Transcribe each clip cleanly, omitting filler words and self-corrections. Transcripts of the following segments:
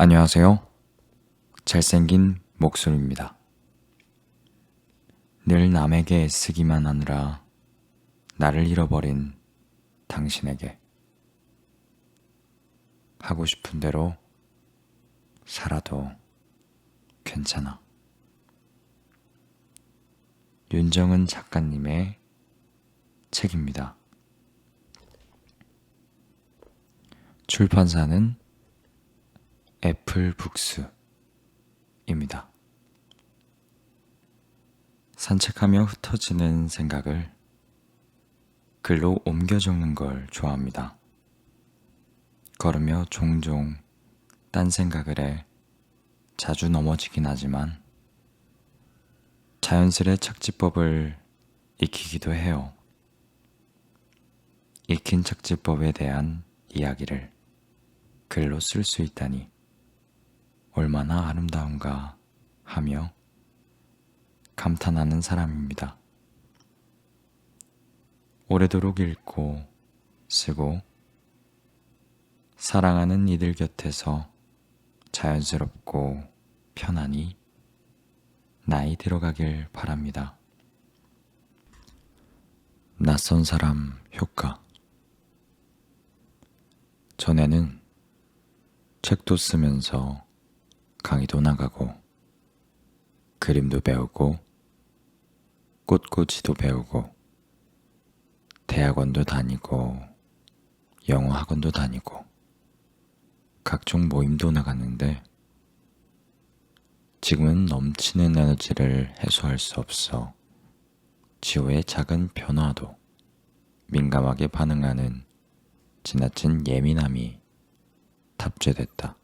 안녕하세요. 잘생긴 목소리입니다. 늘 남에게 애쓰기만 하느라 나를 잃어버린 당신에게 하고 싶은 대로 살아도 괜찮아. 윤정은 작가님의 책입니다. 출판사는 애플북스입니다. 산책하며 흩어지는 생각을 글로 옮겨 적는 걸 좋아합니다. 걸으며 종종 딴 생각을 해 자주 넘어지긴 하지만 자연스레 착지법을 익히기도 해요. 익힌 착지법에 대한 이야기를 글로 쓸 수 있다니 얼마나 아름다운가 하며 감탄하는 사람입니다. 오래도록 읽고 쓰고 사랑하는 이들 곁에서 자연스럽고 편안히 나이 들어가길 바랍니다. 낯선 사람 효과. 전에는 책도 쓰면서 강의도 나가고 그림도 배우고 꽃꽂이도 배우고 대학원도 다니고 영어 학원도 다니고 각종 모임도 나갔는데 지금은 넘치는 에너지를 해소할 수 없어 지호의 작은 변화도 민감하게 반응하는 지나친 예민함이 탑재됐다.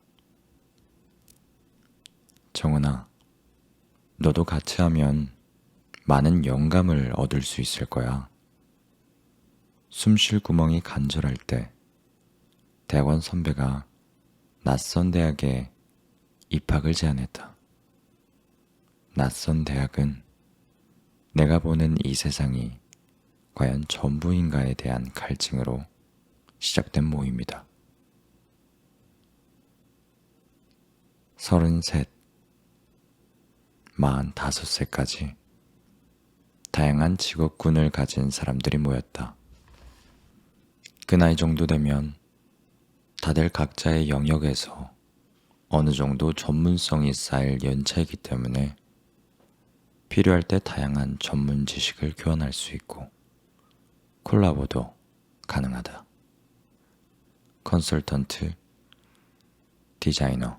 정은아, 너도 같이 하면 많은 영감을 얻을 수 있을 거야. 숨 쉴 구멍이 간절할 때 대학원 선배가 낯선 대학에 입학을 제안했다. 낯선 대학은 내가 보는 이 세상이 과연 전부인가에 대한 갈증으로 시작된 모임이다. 33, 45세까지 다양한 직업군을 가진 사람들이 모였다. 그 나이 정도 되면 다들 각자의 영역에서 어느 정도 전문성이 쌓일 연차이기 때문에 필요할 때 다양한 전문 지식을 교환할 수 있고 콜라보도 가능하다. 컨설턴트, 디자이너,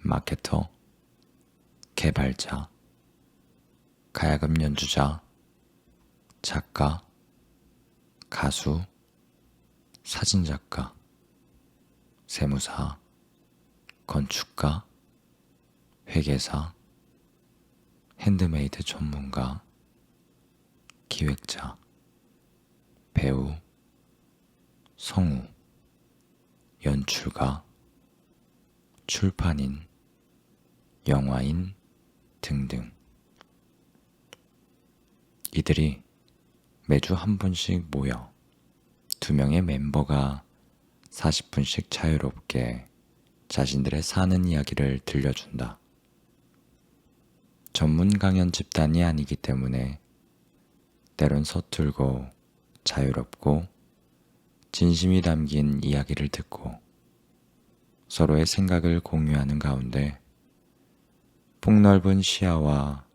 마케터, 개발자, 가야금 연주자, 작가, 가수, 사진작가, 세무사, 건축가, 회계사, 핸드메이드 전문가, 기획자, 배우, 성우, 연출가, 출판인, 영화인 등등. 이들이 매주 한 분씩 모여 2명의 멤버가 40분씩 자유롭게 자신들의 사는 이야기를 들려준다. 전문 강연 집단이 아니기 때문에 때론 서툴고 자유롭고 진심이 담긴 이야기를 듣고 서로의 생각을 공유하는 가운데 폭넓은 시야와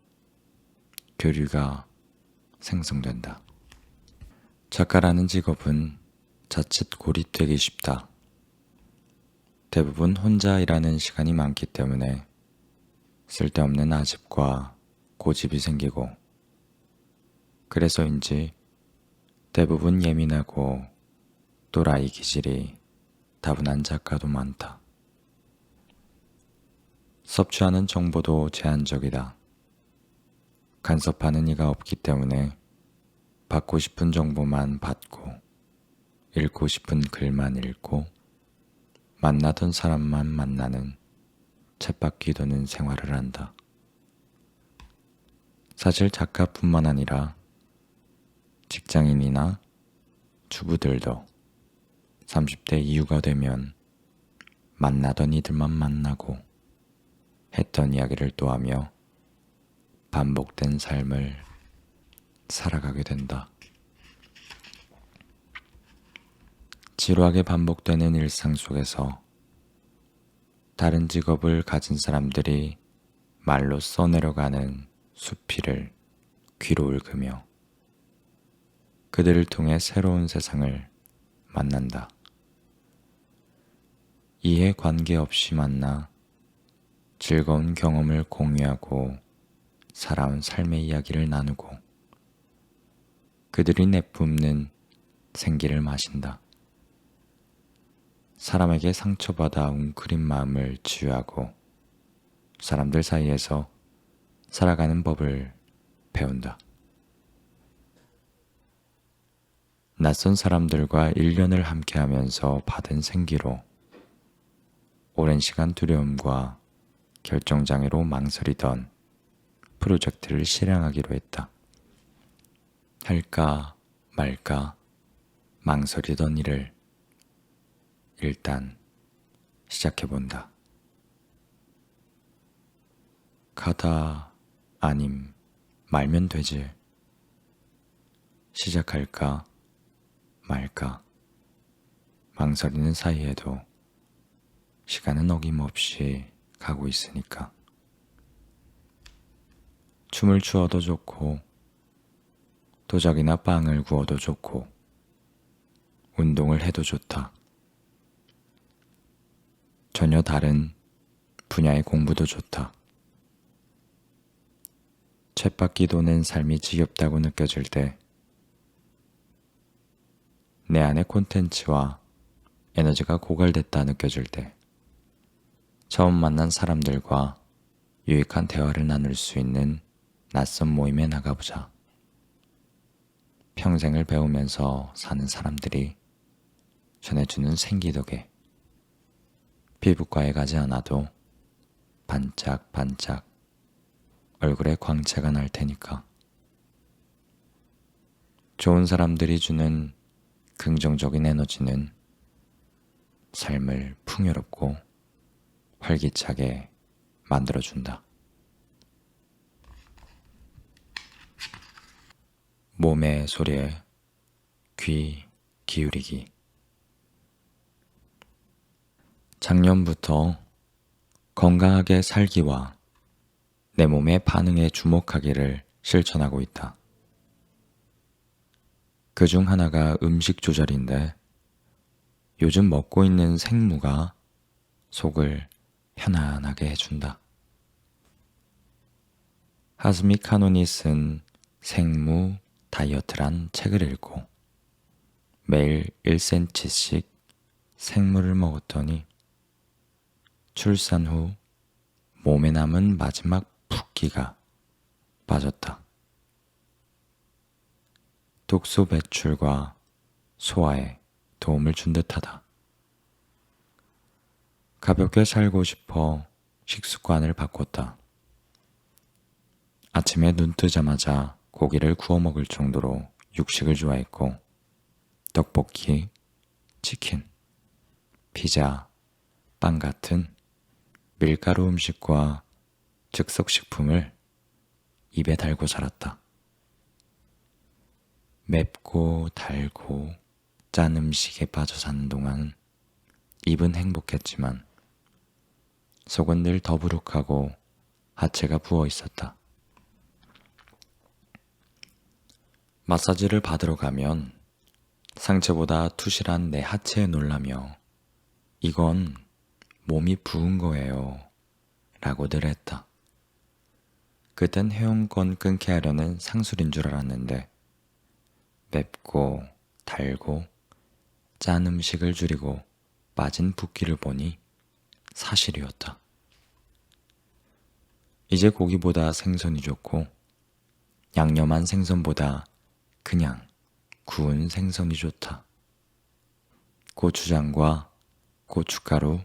교류가 생성된다. 작가라는 직업은 자칫 고립되기 쉽다. 대부분 혼자 일하는 시간이 많기 때문에 쓸데없는 아집과 고집이 생기고 그래서인지 대부분 예민하고 또라이 기질이 다분한 작가도 많다. 섭취하는 정보도 제한적이다. 간섭하는 이가 없기 때문에 받고 싶은 정보만 받고 읽고 싶은 글만 읽고 만나던 사람만 만나는 쳇바퀴 도는 생활을 한다. 사실 작가뿐만 아니라 직장인이나 주부들도 30대 이후가 되면 만나던 이들만 만나고 했던 이야기를 또 하며 반복된 삶을 살아가게 된다. 지루하게 반복되는 일상 속에서 다른 직업을 가진 사람들이 말로 써내려가는 수필을 귀로 읽으며 그들을 통해 새로운 세상을 만난다. 이해 관계없이 만나 즐거운 경험을 공유하고 살아온 삶의 이야기를 나누고 그들이 내뿜는 생기를 마신다. 사람에게 상처받아 웅크린 마음을 치유하고 사람들 사이에서 살아가는 법을 배운다. 낯선 사람들과 1년을 함께하면서 받은 생기로 오랜 시간 두려움과 결정장애로 망설이던 프로젝트를 실행하기로 했다. 할까 말까 망설이던 일을 일단 시작해본다. 가다 아님 말면 되지. 시작할까 말까 망설이는 사이에도 시간은 어김없이 가고 있으니까. 춤을 추어도 좋고 도자기나 빵을 구워도 좋고 운동을 해도 좋다. 전혀 다른 분야의 공부도 좋다. 쳇바퀴 도는 삶이 지겹다고 느껴질 때 내 안의 콘텐츠와 에너지가 고갈됐다 느껴질 때 처음 만난 사람들과 유익한 대화를 나눌 수 있는 낯선 모임에 나가보자. 평생을 배우면서 사는 사람들이 전해주는 생기 덕에 피부과에 가지 않아도 반짝반짝 얼굴에 광채가 날 테니까. 좋은 사람들이 주는 긍정적인 에너지는 삶을 풍요롭고 활기차게 만들어준다. 몸의 소리에 귀 기울이기. 작년부터 건강하게 살기와 내 몸의 반응에 주목하기를 실천하고 있다. 그 중 하나가 음식 조절인데 요즘 먹고 있는 생무가 속을 편안하게 해준다. 하스미 카논이 쓴 생무 다이어트란 책을 읽고 매일 1cm씩 생무를 먹었더니 출산 후 몸에 남은 마지막 붓기가 빠졌다. 독소 배출과 소화에 도움을 준 듯하다. 가볍게 살고 싶어 식습관을 바꿨다. 아침에 눈 뜨자마자 고기를 구워 먹을 정도로 육식을 좋아했고 떡볶이, 치킨, 피자, 빵 같은 밀가루 음식과 즉석식품을 입에 달고 살았다. 맵고 달고 짠 음식에 빠져 사는 동안 입은 행복했지만 속은 늘 더부룩하고 하체가 부어 있었다. 마사지를 받으러 가면 상체보다 투실한 내 하체에 놀라며 이건 몸이 부은 거예요 라고 늘 했다. 그땐 회원권 끊게 하려는 상술인 줄 알았는데 맵고 달고 짠 음식을 줄이고 빠진 붓기를 보니 사실이었다. 이제 고기보다 생선이 좋고 양념한 생선보다 그냥 구운 생선이 좋다. 고추장과 고춧가루,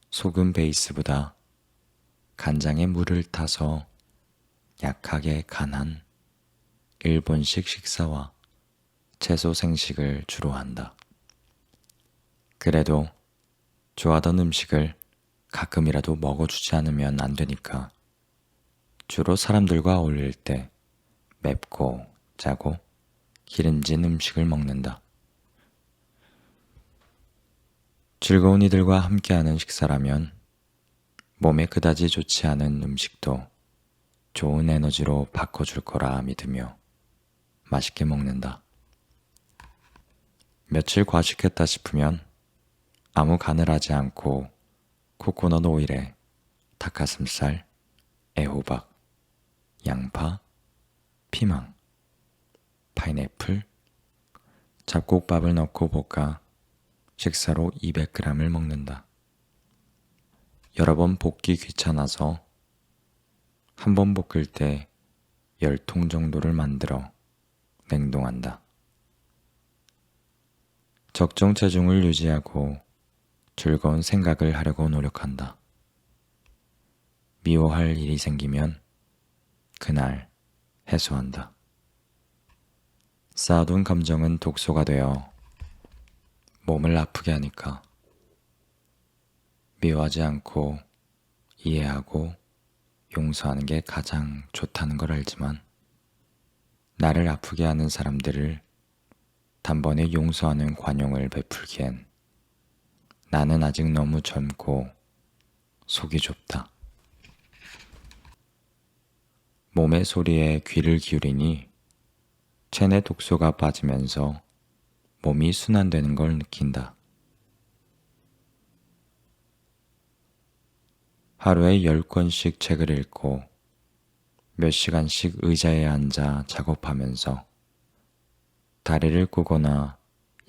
소금 베이스보다 간장에 물을 타서 약하게 간한 일본식 식사와 채소 생식을 주로 한다. 그래도 좋아하던 음식을 가끔이라도 먹어주지 않으면 안 되니까 주로 사람들과 어울릴 때 맵고 짜고 기름진 음식을 먹는다. 즐거운 이들과 함께하는 식사라면 몸에 그다지 좋지 않은 음식도 좋은 에너지로 바꿔줄 거라 믿으며 맛있게 먹는다. 며칠 과식했다 싶으면 아무 간을 하지 않고 코코넛 오일에 닭가슴살, 애호박, 양파, 피망, 파인애플, 잡곡밥을 넣고 볶아 식사로 200g을 먹는다. 여러 번 볶기 귀찮아서 한 번 볶을 때 10통 정도를 만들어 냉동한다. 적정 체중을 유지하고 즐거운 생각을 하려고 노력한다. 미워할 일이 생기면 그날 해소한다. 쌓아둔 감정은 독소가 되어 몸을 아프게 하니까 미워하지 않고 이해하고 용서하는 게 가장 좋다는 걸 알지만 나를 아프게 하는 사람들을 단번에 용서하는 관용을 베풀기엔 나는 아직 너무 젊고 속이 좁다. 몸의 소리에 귀를 기울이니 체내 독소가 빠지면서 몸이 순환되는 걸 느낀다. 하루에 10권씩 책을 읽고 몇 시간씩 의자에 앉아 작업하면서 다리를 꼬거나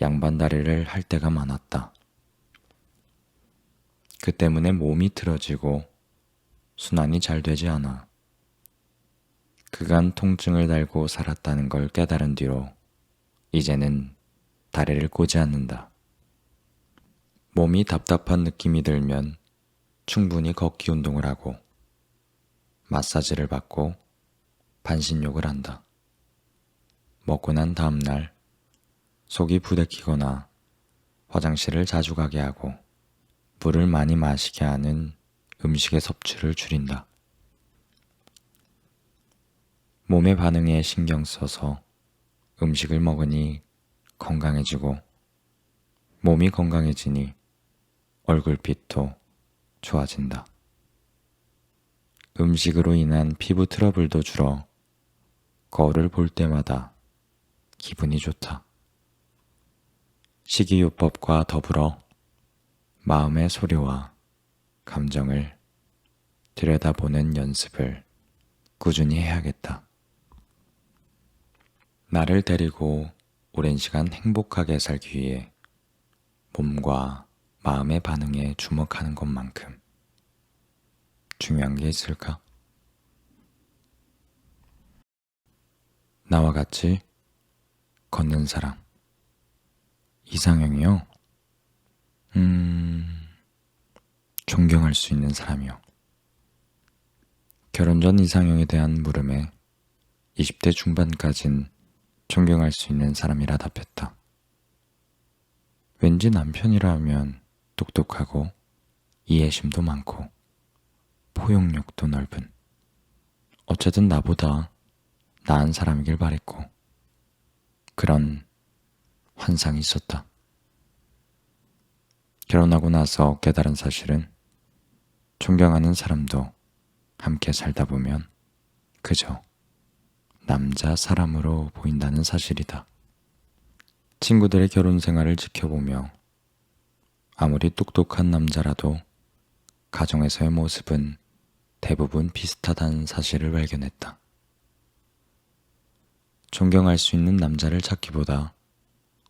양반다리를 할 때가 많았다. 그 때문에 몸이 틀어지고 순환이 잘 되지 않아. 그간 통증을 달고 살았다는 걸 깨달은 뒤로 이제는 다리를 꼬지 않는다. 몸이 답답한 느낌이 들면 충분히 걷기 운동을 하고 마사지를 받고 반신욕을 한다. 먹고 난 다음날 속이 부대끼거나 화장실을 자주 가게 하고 물을 많이 마시게 하는 음식의 섭취를 줄인다. 몸의 반응에 신경 써서 음식을 먹으니 건강해지고 몸이 건강해지니 얼굴빛도 좋아진다. 음식으로 인한 피부 트러블도 줄어 거울을 볼 때마다 기분이 좋다. 식이요법과 더불어 마음의 소리와 감정을 들여다보는 연습을 꾸준히 해야겠다. 나를 데리고 오랜 시간 행복하게 살기 위해 몸과 마음의 반응에 주목하는 것만큼 중요한 게 있을까? 나와 같이 걷는 사람. 이상형이요? 존경할 수 있는 사람이요. 결혼 전 이상형에 대한 물음에 20대 중반까진 존경할 수 있는 사람이라 답했다. 왠지 남편이라 하면 똑똑하고 이해심도 많고 포용력도 넓은, 어쨌든 나보다 나은 사람이길 바랬고 그런 환상이 있었다. 결혼하고 나서 깨달은 사실은 존경하는 사람도 함께 살다 보면 그저 남자 사람으로 보인다는 사실이다. 친구들의 결혼 생활을 지켜보며 아무리 똑똑한 남자라도 가정에서의 모습은 대부분 비슷하다는 사실을 발견했다. 존경할 수 있는 남자를 찾기보다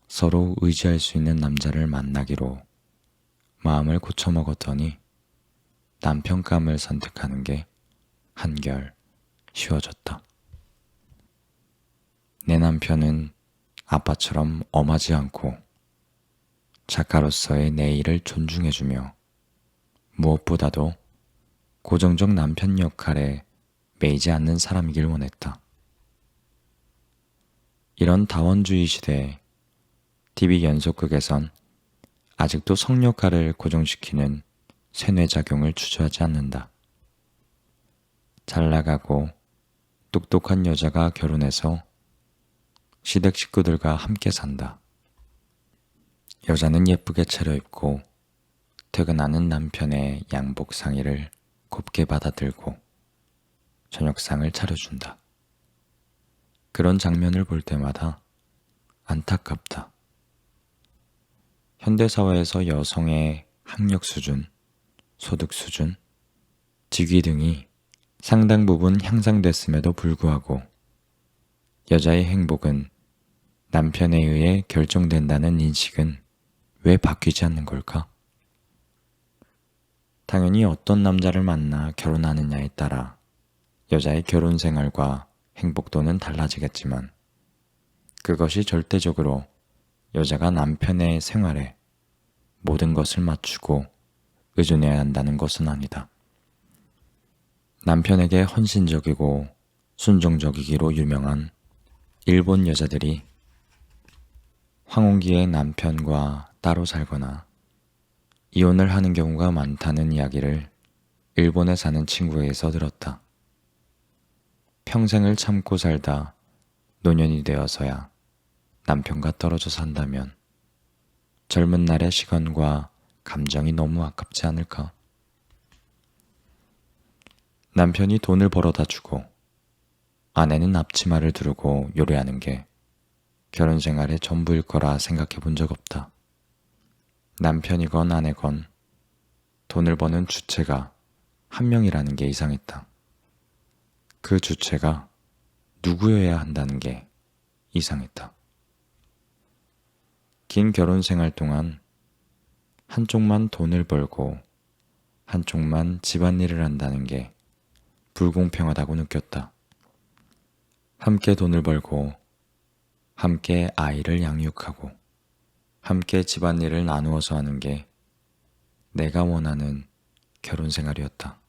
서로 의지할 수 있는 남자를 만나기로 마음을 고쳐먹었더니 남편감을 선택하는 게 한결 쉬워졌다. 내 남편은 아빠처럼 엄하지 않고 작가로서의 내 일을 존중해주며 무엇보다도 고정적 남편 역할에 매이지 않는 사람이길 원했다. 이런 다원주의 시대에 TV 연속극에선 아직도 성욕가를 고정시키는 세뇌작용을 주저하지 않는다. 잘 나가고 똑똑한 여자가 결혼해서 시댁 식구들과 함께 산다. 여자는 예쁘게 차려입고 퇴근하는 남편의 양복 상의를 곱게 받아들고 저녁상을 차려준다. 그런 장면을 볼 때마다 안타깝다. 현대사회에서 여성의 학력 수준, 소득 수준, 직위 등이 상당 부분 향상됐음에도 불구하고 여자의 행복은 남편에 의해 결정된다는 인식은 왜 바뀌지 않는 걸까? 당연히 어떤 남자를 만나 결혼하느냐에 따라 여자의 결혼 생활과 행복도는 달라지겠지만 그것이 절대적으로 여자가 남편의 생활에 모든 것을 맞추고 의존해야 한다는 것은 아니다. 남편에게 헌신적이고 순종적이기로 유명한 일본 여자들이 황혼기에 남편과 따로 살거나 이혼을 하는 경우가 많다는 이야기를 일본에 사는 친구에게서 들었다. 평생을 참고 살다 노년이 되어서야 남편과 떨어져 산다면 젊은 날의 시간과 감정이 너무 아깝지 않을까? 남편이 돈을 벌어다 주고 아내는 앞치마를 두르고 요리하는 게 결혼 생활의 전부일 거라 생각해 본 적 없다. 남편이건 아내건 돈을 버는 주체가 한 명이라는 게 이상했다. 그 주체가 누구여야 한다는 게 이상했다. 긴 결혼 생활 동안 한쪽만 돈을 벌고 한쪽만 집안일을 한다는 게 불공평하다고 느꼈다. 함께 돈을 벌고 함께 아이를 양육하고 함께 집안일을 나누어서 하는 게 내가 원하는 결혼 생활이었다.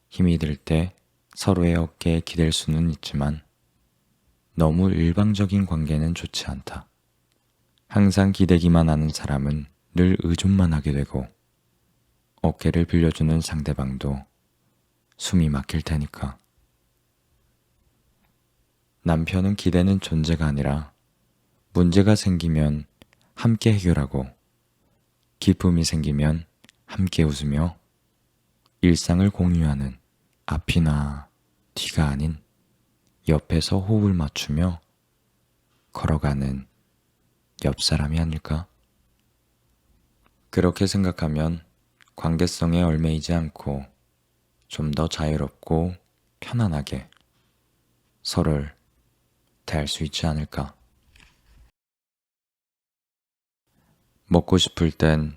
힘이 들 때 서로의 어깨에 기댈 수는 있지만 너무 일방적인 관계는 좋지 않다. 항상 기대기만 하는 사람은 늘 의존만 하게 되고 어깨를 빌려주는 상대방도 숨이 막힐 테니까. 남편은 기대는 존재가 아니라 문제가 생기면 함께 해결하고 기쁨이 생기면 함께 웃으며 일상을 공유하는 앞이나 뒤가 아닌 옆에서 호흡을 맞추며 걸어가는 옆 사람이 아닐까? 그렇게 생각하면 관계성에 얽매이지 않고 좀 더 자유롭고 편안하게 서로를 대할 수 있지 않을까? 먹고 싶을 땐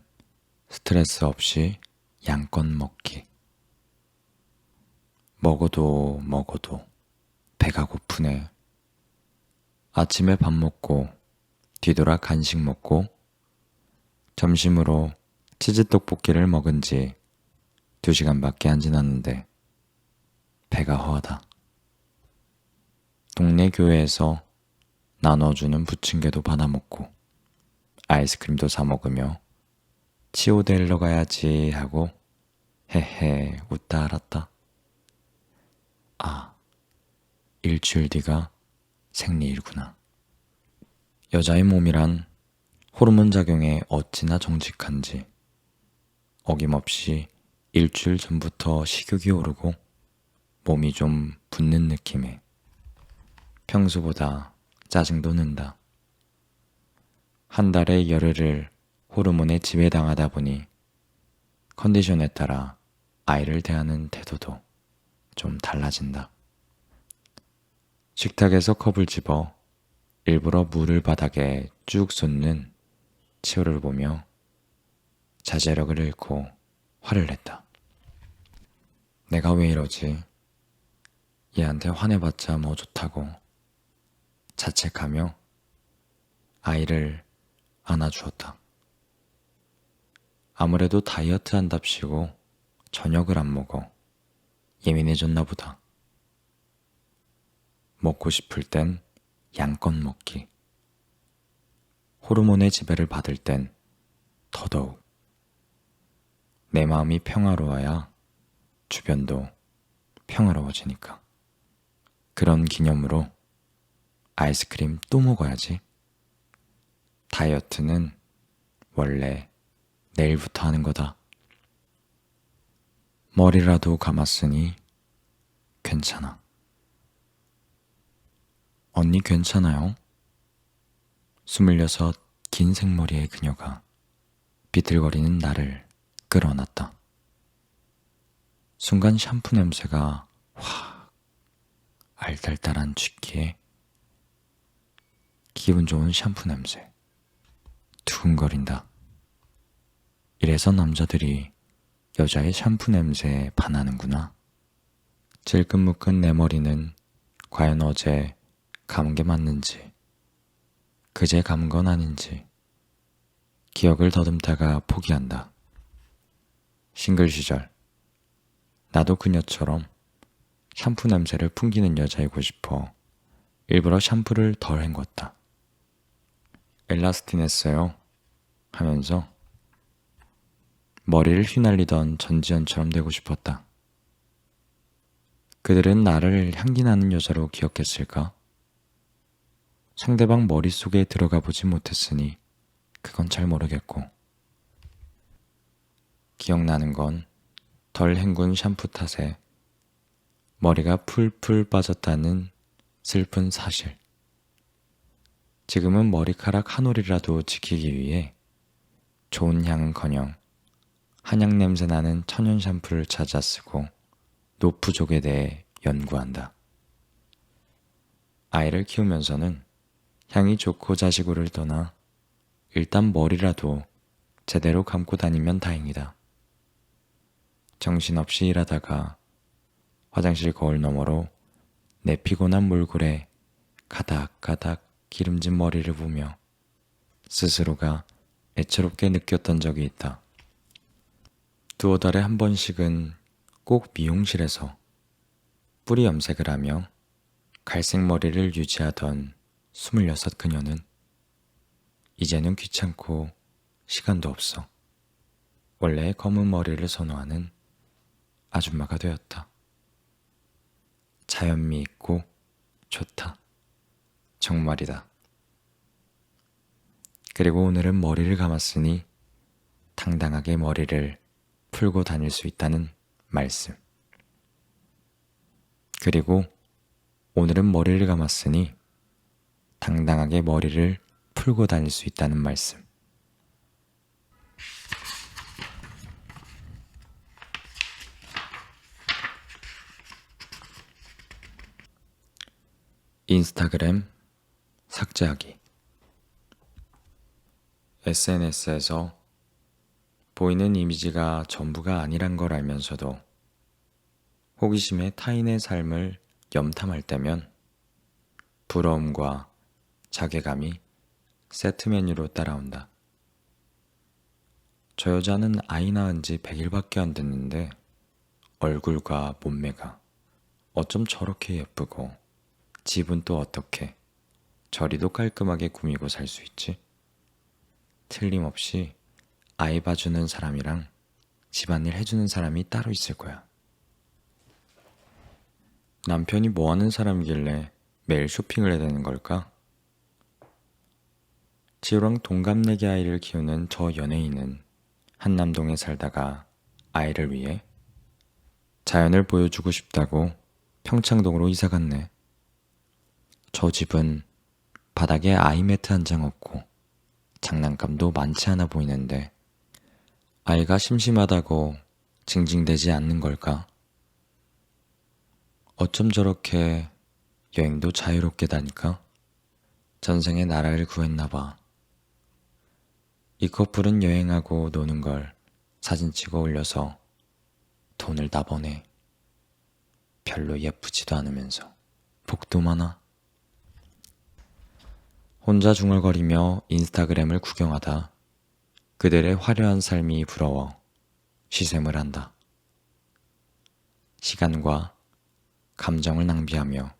스트레스 없이 양껏 먹기. 먹어도 배가 고프네. 아침에 밥 먹고 뒤돌아 간식 먹고 점심으로 치즈 떡볶이를 먹은 지 2시간밖에 안 지났는데 배가 허하다. 동네 교회에서 나눠주는 부침개도 받아 먹고 아이스크림도 사 먹으며 치오델러 가야지 하고 헤헤 웃다 알았다. 아, 일주일 뒤가 생리일구나. 여자의 몸이란 호르몬 작용에 어찌나 정직한지 어김없이 일주일 전부터 식욕이 오르고 몸이 좀 붓는 느낌에 평소보다 짜증도 는다. 한 달의 열흘을 호르몬에 지배당하다 보니 컨디션에 따라 아이를 대하는 태도도 좀 달라진다. 식탁에서 컵을 집어 일부러 물을 바닥에 쭉 쏟는 치호를 보며 자제력을 잃고 화를 냈다. 내가 왜 이러지? 얘한테 화내봤자 뭐 좋다고 자책하며 아이를 안아주었다. 아무래도 다이어트 한답시고 저녁을 안 먹어 예민해졌나 보다. 먹고 싶을 땐 양껏 먹기. 호르몬의 지배를 받을 땐 더더욱 내 마음이 평화로워야 주변도 평화로워지니까. 그런 기념으로 아이스크림 또 먹어야지. 다이어트는 원래 내일부터 하는 거다. 머리라도 감았으니 괜찮아. 언니 괜찮아요? 26 긴 생머리의 그녀가 비틀거리는 나를 끌어안았다. 순간 샴푸 냄새가 확 알딸딸한 쥐기에 기분 좋은 샴푸 냄새 두근거린다. 이래서 남자들이 여자의 샴푸 냄새에 반하는구나. 질끈묶은 내 머리는 과연 어제 감은 게 맞는지 그제 감은 건 아닌지 기억을 더듬다가 포기한다. 싱글 시절 나도 그녀처럼 샴푸 냄새를 풍기는 여자이고 싶어 일부러 샴푸를 덜 헹궜다. 엘라스틴 했어요 하면서 머리를 휘날리던 전지현처럼 되고 싶었다. 그들은 나를 향기나는 여자로 기억했을까? 상대방 머릿속에 들어가 보지 못했으니 그건 잘 모르겠고, 기억나는 건 덜 헹군 샴푸 탓에 머리가 풀풀 빠졌다는 슬픈 사실. 지금은 머리카락 한 올이라도 지키기 위해 좋은 향은커녕 한약 냄새 나는 천연 샴푸를 찾아 쓰고 노프족에 대해 연구한다. 아이를 키우면서는 향이 좋고 자시고를 떠나 일단 머리라도 제대로 감고 다니면 다행이다. 정신없이 일하다가 화장실 거울 너머로 내 피곤한 몰골에 가닥가닥 기름진 머리를 보며 스스로가 애처롭게 느꼈던 적이 있다. 두어 달에 한 번씩은 꼭 미용실에서 뿌리 염색을 하며 갈색 머리를 유지하던 26 그녀는 이제는 귀찮고 시간도 없어 원래의 검은 머리를 선호하는 아줌마가 되었다. 자연미 있고 좋다. 정말이다. 그리고 오늘은 머리를 감았으니 당당하게 머리를 풀고 다닐 수 있다는 말씀. 그리고 오늘은 머리를 감았으니 당당하게 머리를 풀고 다닐 수 있다는 말씀. 인스타그램 삭제하기. SNS에서 보이는 이미지가 전부가 아니란 걸 알면서도 호기심에 타인의 삶을 염탐할 때면 부러움과 자괴감이 세트 메뉴로 따라온다. 저 여자는 아이 낳은 지 100일밖에 안 됐는데 얼굴과 몸매가 어쩜 저렇게 예쁘고 집은 또 어떻게 저리도 깔끔하게 꾸미고 살 수 있지? 틀림없이 아이 봐주는 사람이랑 집안일 해주는 사람이 따로 있을 거야. 남편이 뭐 하는 사람이길래 매일 쇼핑을 해야 되는 걸까? 지호랑 동갑내기 아이를 키우는 저 연예인은 한남동에 살다가 아이를 위해 자연을 보여주고 싶다고 평창동으로 이사 갔네. 저 집은 바닥에 아이매트 한 장 없고 장난감도 많지 않아 보이는데 아이가 심심하다고 징징대지 않는 걸까? 어쩜 저렇게 여행도 자유롭게 다닐까? 전생에 나라를 구했나 봐. 이 커플은 여행하고 노는 걸 사진 찍어 올려서 돈을 다 버네. 별로 예쁘지도 않으면서 복도 많아. 혼자 중얼거리며 인스타그램을 구경하다 그들의 화려한 삶이 부러워 시샘을 한다. 시간과 감정을 낭비하며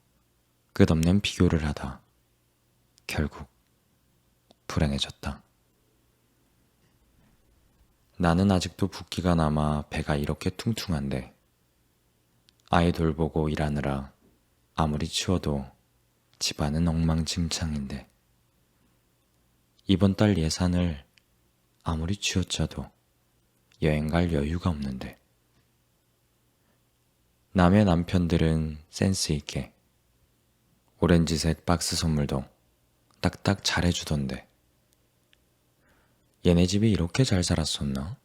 끝없는 비교를 하다 결국 불행해졌다. 나는 아직도 붓기가 남아 배가 이렇게 퉁퉁한데 아이 돌보고 일하느라 아무리 치워도 집안은 엉망진창인데 이번 달 예산을 아무리 쥐어짜도 여행 갈 여유가 없는데 남의 남편들은 센스 있게 오렌지색 박스 선물도 딱딱 잘해주던데 얘네 집이 이렇게 잘 살았었나?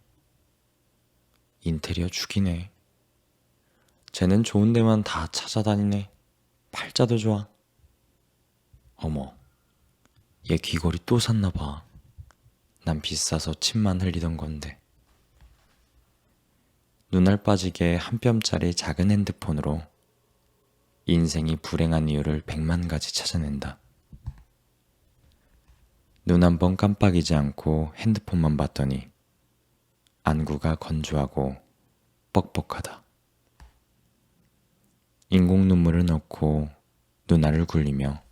인테리어 죽이네. 쟤는 좋은 데만 다 찾아다니네. 팔자도 좋아. 어머, 얘 귀걸이 또 샀나 봐. 난 비싸서 침만 흘리던 건데. 눈알 빠지게 한 뼘짜리 작은 핸드폰으로 인생이 불행한 이유를 100만 가지 찾아낸다. 눈 한 번 깜빡이지 않고 핸드폰만 봤더니 안구가 건조하고 뻑뻑하다. 인공 눈물을 넣고 눈알을 굴리며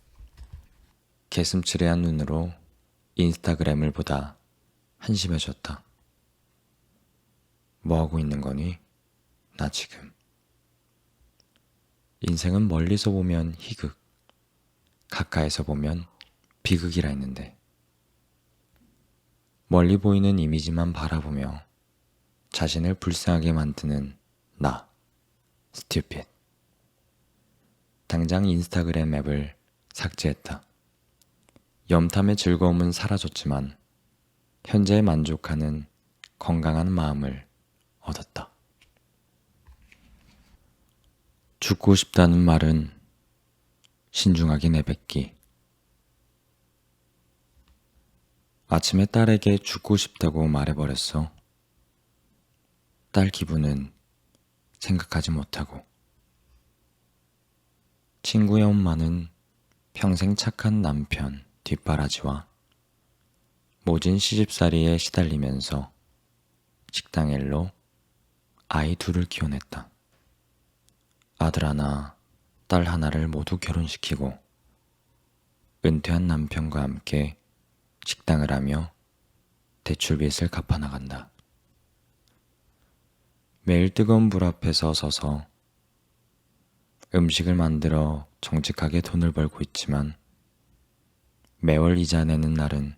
개슴츠레한 눈으로 인스타그램을 보다 한심해졌다. 뭐하고 있는 거니? 나 지금. 인생은 멀리서 보면 희극, 가까이서 보면 비극이라 했는데 멀리 보이는 이미지만 바라보며 자신을 불쌍하게 만드는 나, 스튜핏. 당장 인스타그램 앱을 삭제했다. 염탐의 즐거움은 사라졌지만 현재에 만족하는 건강한 마음을 얻었다. 죽고 싶다는 말은 신중하게 내뱉기. 아침에 딸에게 죽고 싶다고 말해버렸어. 딸 기분은 생각하지 못하고. 친구의 엄마는 평생 착한 남편 뒷바라지와 모진 시집살이에 시달리면서 식당 일로 아이 둘을 키워냈다. 아들 하나, 딸 하나를 모두 결혼시키고 은퇴한 남편과 함께 식당을 하며 대출빚을 갚아나간다. 매일 뜨거운 불 앞에서 서서 음식을 만들어 정직하게 돈을 벌고 있지만 매월 이자 내는 날은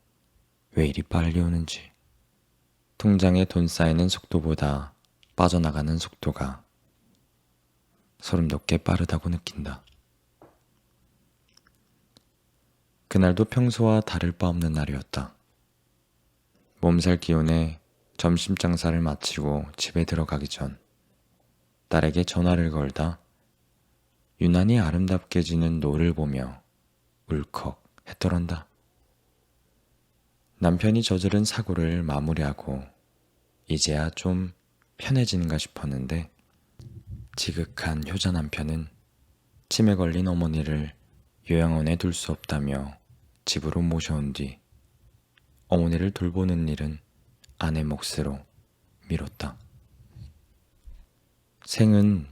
왜 이리 빨리 오는지. 통장에 돈 쌓이는 속도보다 빠져나가는 속도가 소름 돋게 빠르다고 느낀다. 그날도 평소와 다를 바 없는 날이었다. 몸살 기운에 점심 장사를 마치고 집에 들어가기 전 딸에게 전화를 걸다 유난히 아름답게 지는 노를 보며 울컥 했더란다. 남편이 저지른 사고를 마무리하고 이제야 좀 편해지는가 싶었는데 지극한 효자 남편은 치매 걸린 어머니를 요양원에 둘 수 없다며 집으로 모셔온 뒤 어머니를 돌보는 일은 아내 몫으로 미뤘다. 생은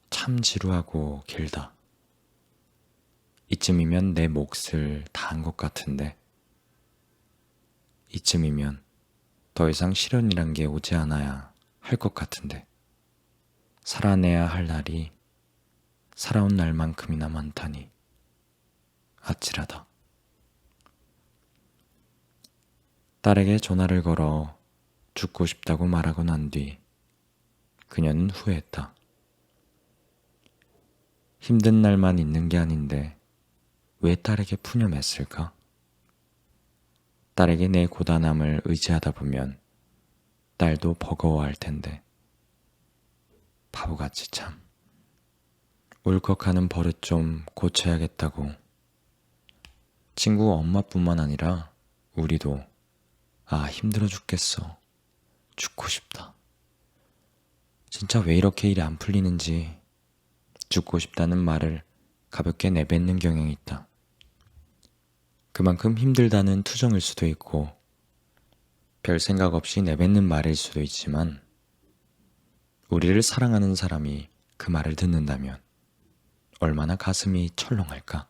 참 지루하고 길다. 이쯤이면 내 몫을 다한 것 같은데 이쯤이면 더 이상 시련이란 게 오지 않아야 할 것 같은데 살아내야 할 날이 살아온 날만큼이나 많다니 아찔하다. 딸에게 전화를 걸어 죽고 싶다고 말하고 난 뒤 그녀는 후회했다. 힘든 날만 있는 게 아닌데 왜 딸에게 푸념했을까? 딸에게 내 고단함을 의지하다 보면 딸도 버거워할 텐데 바보같이 참. 울컥하는 버릇 좀 고쳐야겠다고. 친구 엄마뿐만 아니라 우리도 힘들어 죽겠어. 죽고 싶다. 진짜 왜 이렇게 일이 안 풀리는지 죽고 싶다는 말을 가볍게 내뱉는 경향이 있다. 그만큼 힘들다는 투정일 수도 있고 별 생각 없이 내뱉는 말일 수도 있지만 우리를 사랑하는 사람이 그 말을 듣는다면 얼마나 가슴이 철렁할까?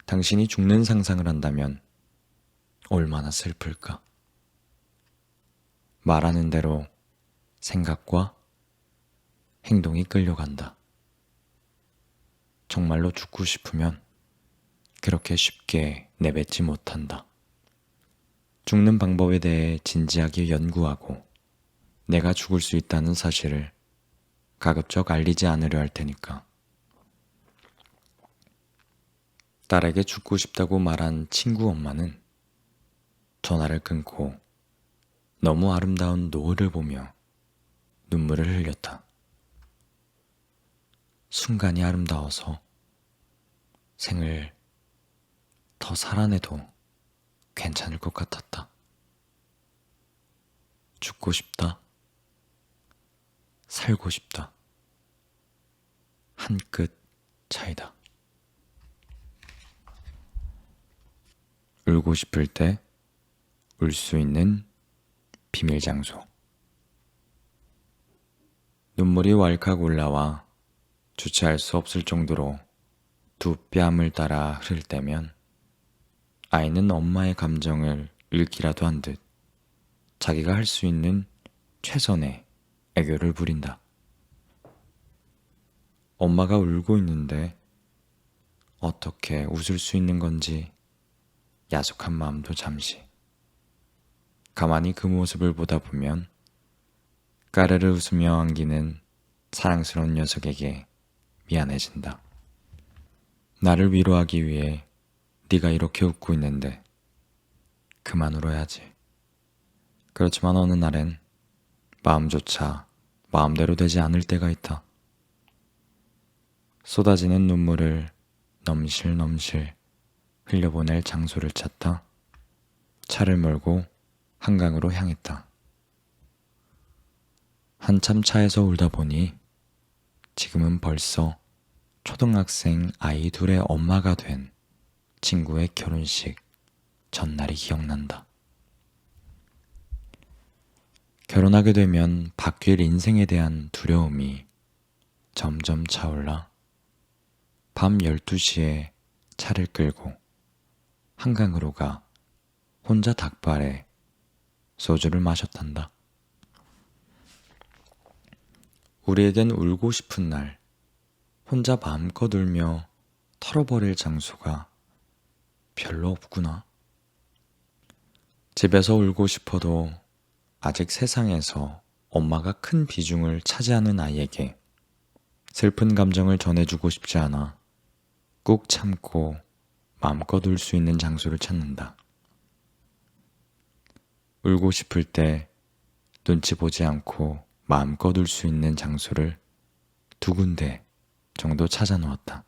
당신이 죽는 상상을 한다면 얼마나 슬플까? 말하는 대로 생각과 행동이 끌려간다. 정말로 죽고 싶으면 그렇게 쉽게 내뱉지 못한다. 죽는 방법에 대해 진지하게 연구하고 내가 죽을 수 있다는 사실을 가급적 알리지 않으려 할 테니까. 딸에게 죽고 싶다고 말한 친구 엄마는 전화를 끊고 너무 아름다운 노을을 보며 눈물을 흘렸다. 순간이 아름다워서 생을 더 살아내도 괜찮을 것 같았다. 죽고 싶다. 살고 싶다. 한 끗 차이다. 울고 싶을 때 울 수 있는 비밀 장소. 눈물이 왈칵 올라와 주체할 수 없을 정도로 두 뺨을 따라 흐를 때면 아이는 엄마의 감정을 읽기라도 한 듯 자기가 할 수 있는 최선의 애교를 부린다. 엄마가 울고 있는데 어떻게 웃을 수 있는 건지 야속한 마음도 잠시. 가만히 그 모습을 보다 보면 까르르 웃으며 안기는 사랑스러운 녀석에게 미안해진다. 나를 위로하기 위해 네가 이렇게 웃고 있는데 그만 울어야지. 그렇지만 어느 날엔 마음조차 마음대로 되지 않을 때가 있다. 쏟아지는 눈물을 넘실넘실 흘려보낼 장소를 찾다 차를 몰고 한강으로 향했다. 한참 차에서 울다 보니 지금은 벌써 초등학생 아이 둘의 엄마가 된 친구의 결혼식 전날이 기억난다. 결혼하게 되면 바뀔 인생에 대한 두려움이 점점 차올라 밤 12시에 차를 끌고 한강으로 가 혼자 닭발에 소주를 마셨단다. 우리에겐 울고 싶은 날 혼자 마음껏 울며 털어버릴 장소가 별로 없구나. 집에서 울고 싶어도 아직 세상에서 엄마가 큰 비중을 차지하는 아이에게 슬픈 감정을 전해주고 싶지 않아 꾹 참고 마음껏 울 수 있는 장소를 찾는다. 울고 싶을 때 눈치 보지 않고 마음껏 울 수 있는 장소를 두 군데 정도 찾아 놓았다.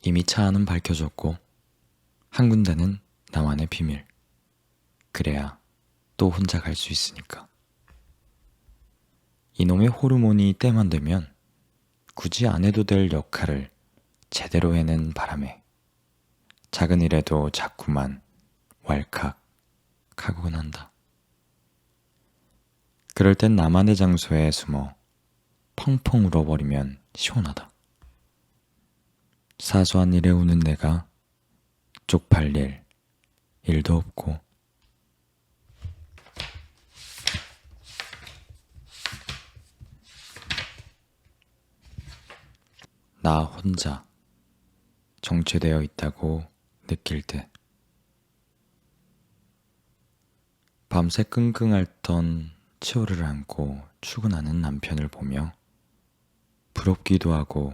이미 차 안은 밝혀졌고 한 군데는 나만의 비밀. 그래야 또 혼자 갈 수 있으니까. 이놈의 호르몬이 때만 되면 굳이 안 해도 될 역할을 제대로 해낸 바람에 작은 일에도 자꾸만 왈칵 하곤 한다. 그럴 땐 나만의 장소에 숨어 펑펑 울어버리면 시원하다. 사소한 일에 우는 내가 쪽팔릴 일도 없고. 나 혼자 정체되어 있다고 느낄 때 밤새 끙끙 앓던 치호를 안고 출근하는 남편을 보며 부럽기도 하고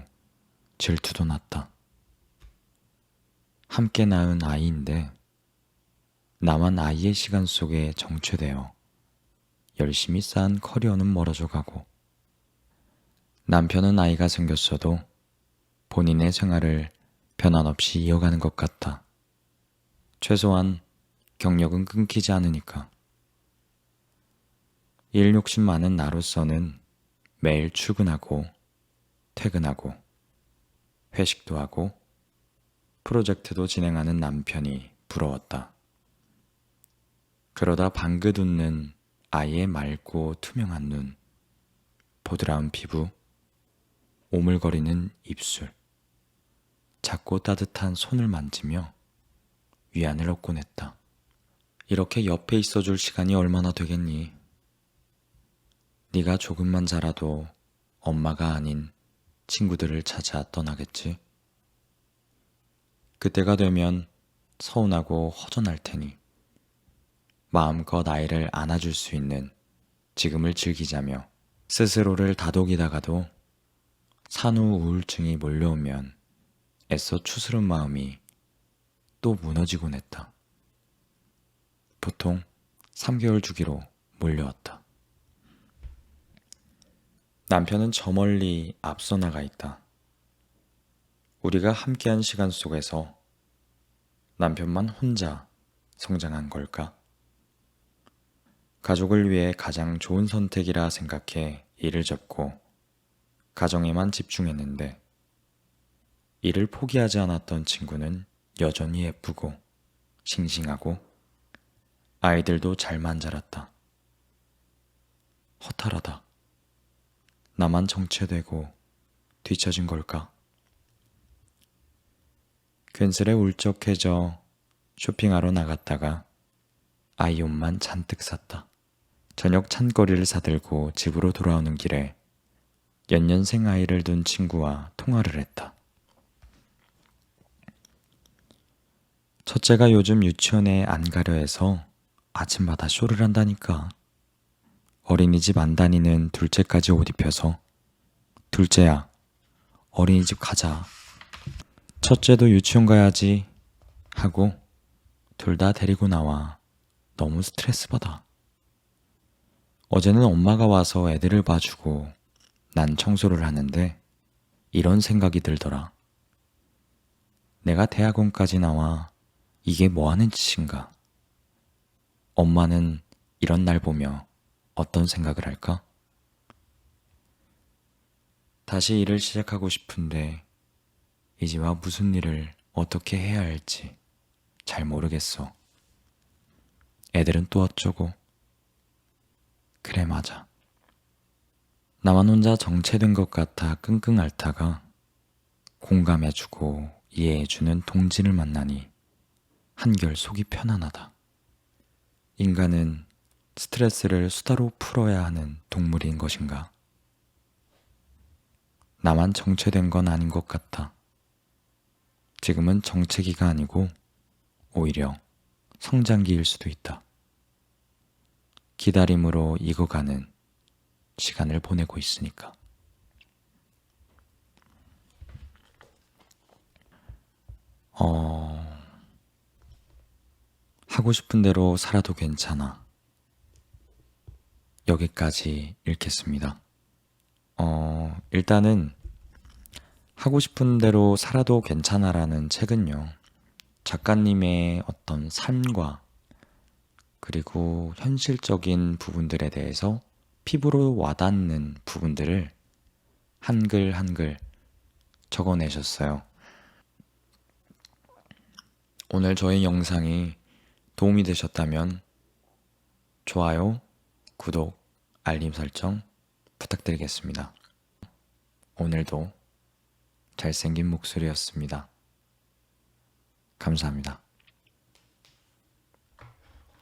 질투도 났다. 함께 낳은 아이인데 나만 아이의 시간 속에 정체되어 열심히 쌓은 커리어는 멀어져 가고 남편은 아이가 생겼어도 본인의 생활을 변함없이 이어가는 것 같다. 최소한 경력은 끊기지 않으니까. 일 욕심 많은 나로서는 매일 출근하고 퇴근하고 회식도 하고 프로젝트도 진행하는 남편이 부러웠다. 그러다 방긋 웃는 아이의 맑고 투명한 눈, 보드라운 피부, 오물거리는 입술, 작고 따뜻한 손을 만지며 위안을 얻곤 했다. 이렇게 옆에 있어줄 시간이 얼마나 되겠니? 네가 조금만 자라도 엄마가 아닌 친구들을 찾아 떠나겠지. 그때가 되면 서운하고 허전할 테니 마음껏 아이를 안아줄 수 있는 지금을 즐기자며 스스로를 다독이다가도 산후 우울증이 몰려오면 애써 추스른 마음이 또 무너지곤 했다. 보통 3개월 주기로 몰려왔다. 남편은 저 멀리 앞서 나가 있다. 우리가 함께한 시간 속에서 남편만 혼자 성장한 걸까? 가족을 위해 가장 좋은 선택이라 생각해 일을 접고 가정에만 집중했는데 일을 포기하지 않았던 친구는 여전히 예쁘고 싱싱하고 아이들도 잘만 자랐다. 허탈하다. 나만 정체되고 뒤처진 걸까? 괜스레 울적해져 쇼핑하러 나갔다가 아이 옷만 잔뜩 샀다. 저녁 찬거리를 사들고 집으로 돌아오는 길에 연년생 아이를 둔 친구와 통화를 했다. 첫째가 요즘 유치원에 안 가려 해서 아침마다 쇼를 한다니까. 어린이집 안 다니는 둘째까지 옷 입혀서 둘째야, 어린이집 가자. 첫째도 유치원 가야지 하고 둘 다 데리고 나와. 너무 스트레스 받아. 어제는 엄마가 와서 애들을 봐주고 난 청소를 하는데 이런 생각이 들더라. 내가 대학원까지 나와 이게 뭐 하는 짓인가? 엄마는 이런 날 보며 어떤 생각을 할까? 다시 일을 시작하고 싶은데 이제와 무슨 일을 어떻게 해야 할지 잘 모르겠어. 애들은 또 어쩌고. 그래, 맞아. 나만 혼자 정체된 것 같아 끙끙 앓다가 공감해주고 이해해주는 동지를 만나니 한결 속이 편안하다. 인간은 스트레스를 수다로 풀어야 하는 동물인 것인가? 나만 정체된 건 아닌 것 같아. 지금은 정체기가 아니고 오히려 성장기일 수도 있다. 기다림으로 익어가는 시간을 보내고 있으니까. 하고 싶은 대로 살아도 괜찮아. 여기까지 읽겠습니다. 일단은 하고 싶은 대로 살아도 괜찮아라는 책은요, 작가님의 어떤 삶과 그리고 현실적인 부분들에 대해서 피부로 와닿는 부분들을 한글 한글 적어내셨어요. 오늘 저의 영상이 도움이 되셨다면 좋아요, 구독, 알림 설정 부탁드리겠습니다. 오늘도 잘생긴 목소리였습니다. 감사합니다.